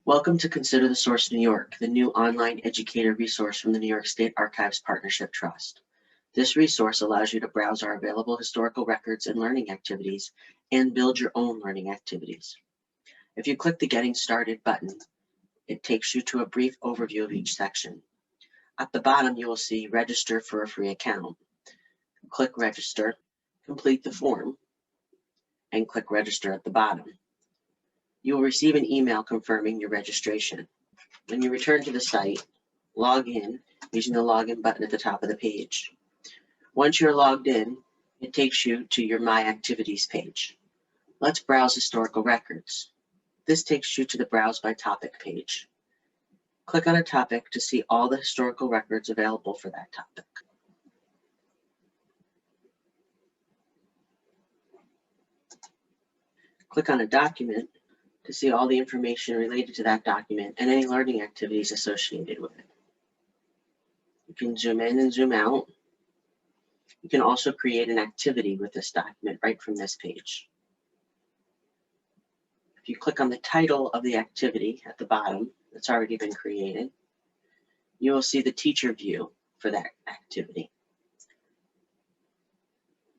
Welcome to Consider the Source New York, the new online educator resource from the New York State Archives Partnership Trust. This resource allows you to browse our available historical records and learning activities and build your own learning activities. If you click the Getting Started button, it takes you to a brief overview of each section. At the bottom, you will see Register for a free account. Click Register, complete the form, and click Register at the bottom. You will receive an email confirming your registration. When you return to the site, log in using the login button at the top of the page. Once you're logged in, it takes you to your My Activities page. Let's browse historical records. This takes you to the Browse by Topic page. Click on a topic to see all the historical records available for that topic. Click on a document to see all the information related to that document and any learning activities associated with it. You can zoom in and zoom out. You can also create an activity with this document right from this page. If you click on the title of the activity at the bottom that's already been created, you will see the teacher view for that activity.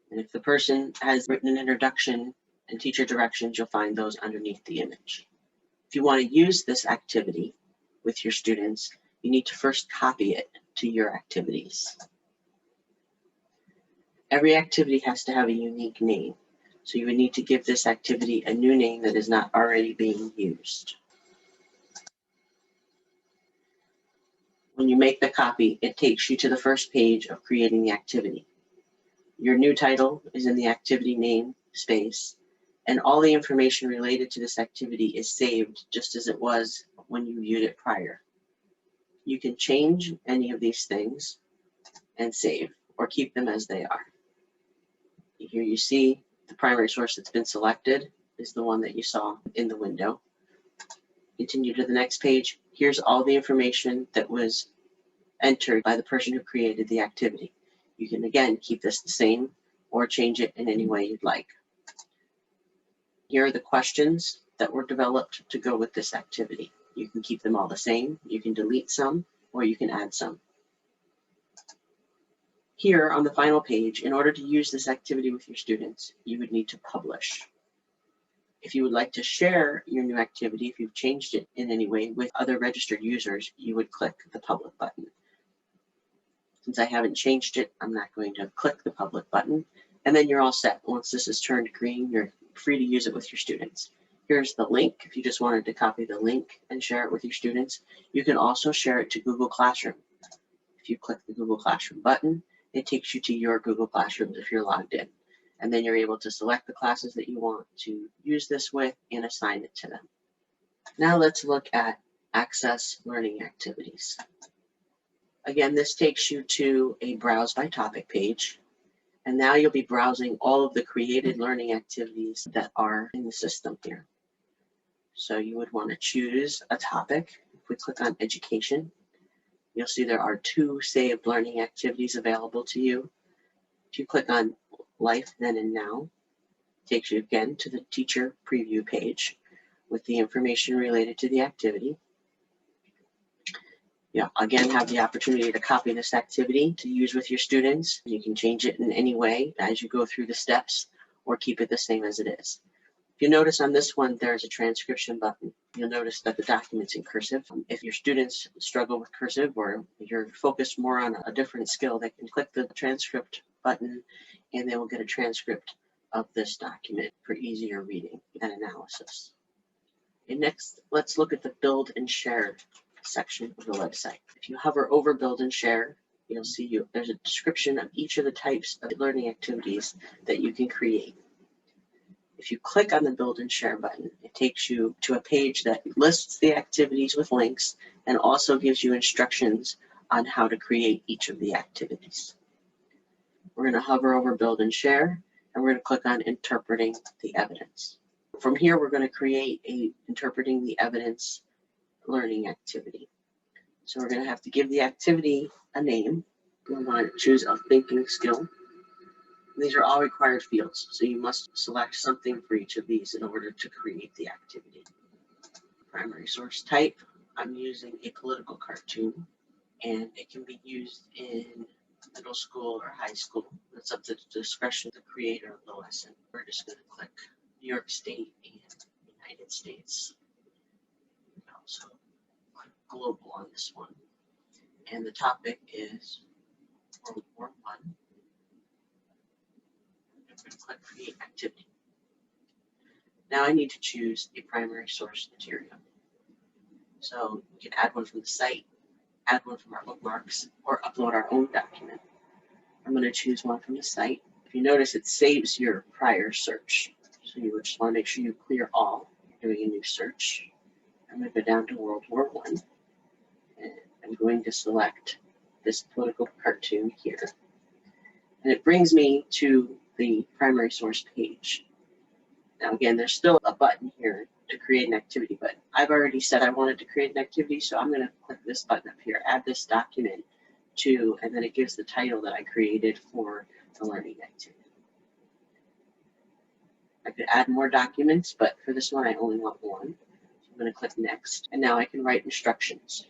And if the person has written an introduction and teacher directions, you'll find those underneath the image. If you want to use this activity with your students, you need to first copy it to your activities. Every activity has to have a unique name, so you would need to give this activity a new name that is not already being used. When you make the copy, it takes you to the first page of creating the activity. Your new title is in the activity name space, and all the information related to this activity is saved just as it was when you viewed it prior. You can change any of these things and save, or keep them as they are. Here you see the primary source that's been selected is the one that you saw in the window. Continue to the next page. Here's all the information that was entered by the person who created the activity. You can again keep this the same or change it in any way you'd like. Here are the questions that were developed to go with this activity. You can keep them all the same, you can delete some, or you can add some. Here on the final page, in order to use this activity with your students, you would need to publish. If you would like to share your new activity, if you've changed it in any way with other registered users, you would click the public button. Since I haven't changed it, I'm not going to click the public button, and then you're all set. Once this is turned green, you're free to use it with your students. Here's the link. If you just wanted to copy the link and share it with your students, you can also share it to Google Classroom. If you click the Google Classroom button, it takes you to your Google Classrooms if you're logged in. And then you're able to select the classes that you want to use this with and assign it to them. Now let's look at Access Learning Activities. Again, this takes you to a Browse by Topic page. And now you'll be browsing all of the created learning activities that are in the system here. So you would want to choose a topic. If we click on Education, you'll see there are 2 saved learning activities available to you. If you click on Life Then and Now, it takes you again to the teacher preview page with the information related to the activity. You again have the opportunity to copy this activity to use with your students. You can change it in any way as you go through the steps or keep it the same as it is. If you notice on this one, there's a transcription button. You'll notice that the document's in cursive. If your students struggle with cursive or you're focused more on a different skill, they can click the transcript button and they will get a transcript of this document for easier reading and analysis. And next, let's look at the Build and Share section of the website. If you hover over Build and Share, you'll see there's a description of each of the types of learning activities that you can create. If you click on the Build and Share button, it takes you to a page that lists the activities with links and also gives you instructions on how to create each of the activities. We're going to hover over Build and Share, and we're going to click on Interpreting the Evidence. From here, we're going to create a Interpreting the Evidence learning activity. So we're going to have to give the activity a name. We want to choose a thinking skill. These are all required fields, so you must select something for each of these in order to create the activity. primary source type. I'm using a political cartoon, and it can be used in middle school or high school. It's up to the discretion of the creator of the lesson. We're just going to click New York State and United States. Also click global on this one. And the topic is World War I. I'm going to click Create Activity. Now I need to choose a primary source material. So we can add one from the site, add one from our bookmarks, or upload our own document. I'm going to choose one from the site. If you notice, it saves your prior search. So you just want to make sure you clear all. You're doing a new search. I'm going to go down to World War I. And I'm going to select this political cartoon here. And it brings me to the primary source page. Now again, there's still a button here to create an activity, but I've already said I wanted to create an activity, so I'm going to click this button up here, add this document to, and then it gives the title that I created for the learning activity. I could add more documents, but for this one I only want one. So I'm going to click Next, and now I can write instructions.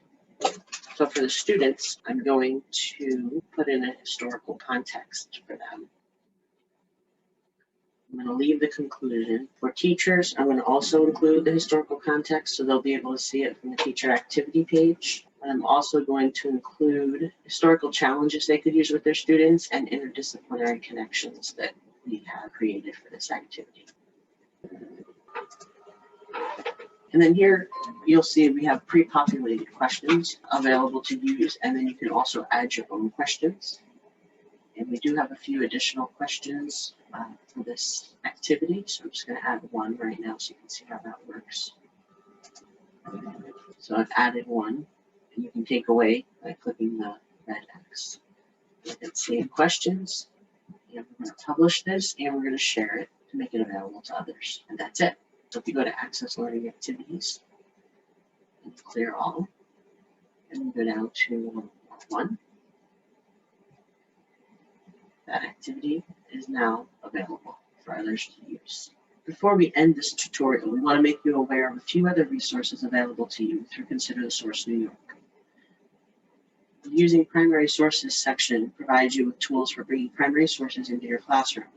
So for the students, I'm going to put in a historical context for them. I'm going to leave the conclusion. For teachers, I'm going to also include the historical context so they'll be able to see it from the teacher activity page. I'm also going to include historical challenges they could use with their students and interdisciplinary connections that we have created for this activity. And then here you'll see we have pre-populated questions available to use, and then you can also add your own questions. And we do have a few additional questions for this activity, so I'm just going to add one right now so you can see how that works. So I've added one, and you can take away by clicking the red X. Look at Save Questions, and we're going to publish this, and we're going to share it to make it available to others, and that's it. So if you go to Access Learning Activities, and clear all, and we go down to one, that activity is now available for others to use. Before we end this tutorial, we want to make you aware of a few other resources available to you through Consider the Source New York. The Using Primary Sources section provides you with tools for bringing primary sources into your classroom.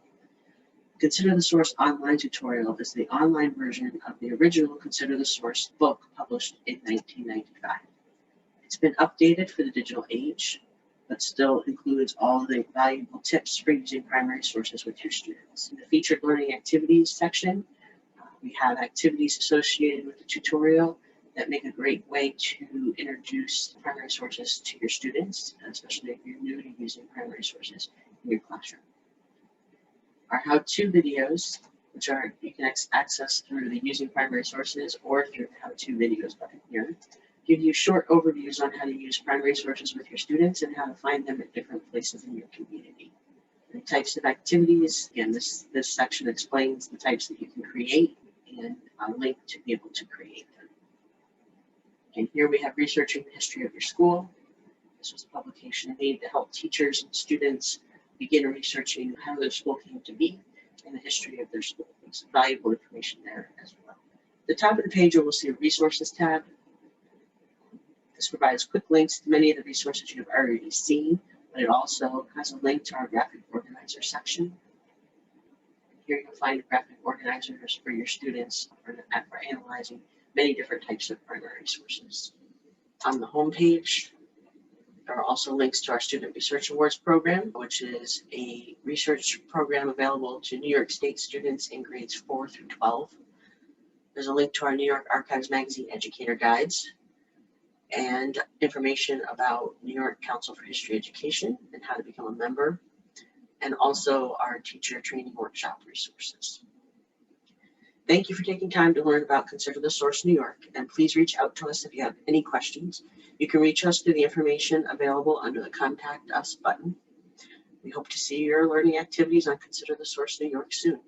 Consider the Source online tutorial is the online version of the original Consider the Source book published in 1995. It's been updated for the digital age, but still includes all the valuable tips for using primary sources with your students. In the Featured Learning Activities section, we have activities associated with the tutorial that make a great way to introduce primary sources to your students, especially if you're new to using primary sources in your classroom. Our how-to videos, which you can access through the Using Primary Sources or through the How-to Videos button here, give you short overviews on how to use primary sources with your students and how to find them at different places in your community. The types of activities, again, this section explains the types that you can create and a link to be able to create them. And here we have Researching the History of Your School. This was a publication made to help teachers and students begin researching how their school came to be and the history of their school. There's valuable information there as well. At the top of the page, you will see a Resources tab. This provides quick links to many of the resources you have already seen, but it also has a link to our graphic organizer section. Here you'll find graphic organizers for your students for analyzing many different types of primary sources. On the home page, there are also links to our Student Research Awards program, which is a research program available to New York State students in grades 4 through 12. There's a link to our New York Archives Magazine Educator Guides and information about New York Council for History Education and how to become a member, and also our teacher training workshop resources. Thank you for taking time to learn about Consider the Source New York, and please reach out to us if you have any questions. You can reach us through the information available under the Contact Us button. We hope to see your learning activities on Consider the Source New York soon.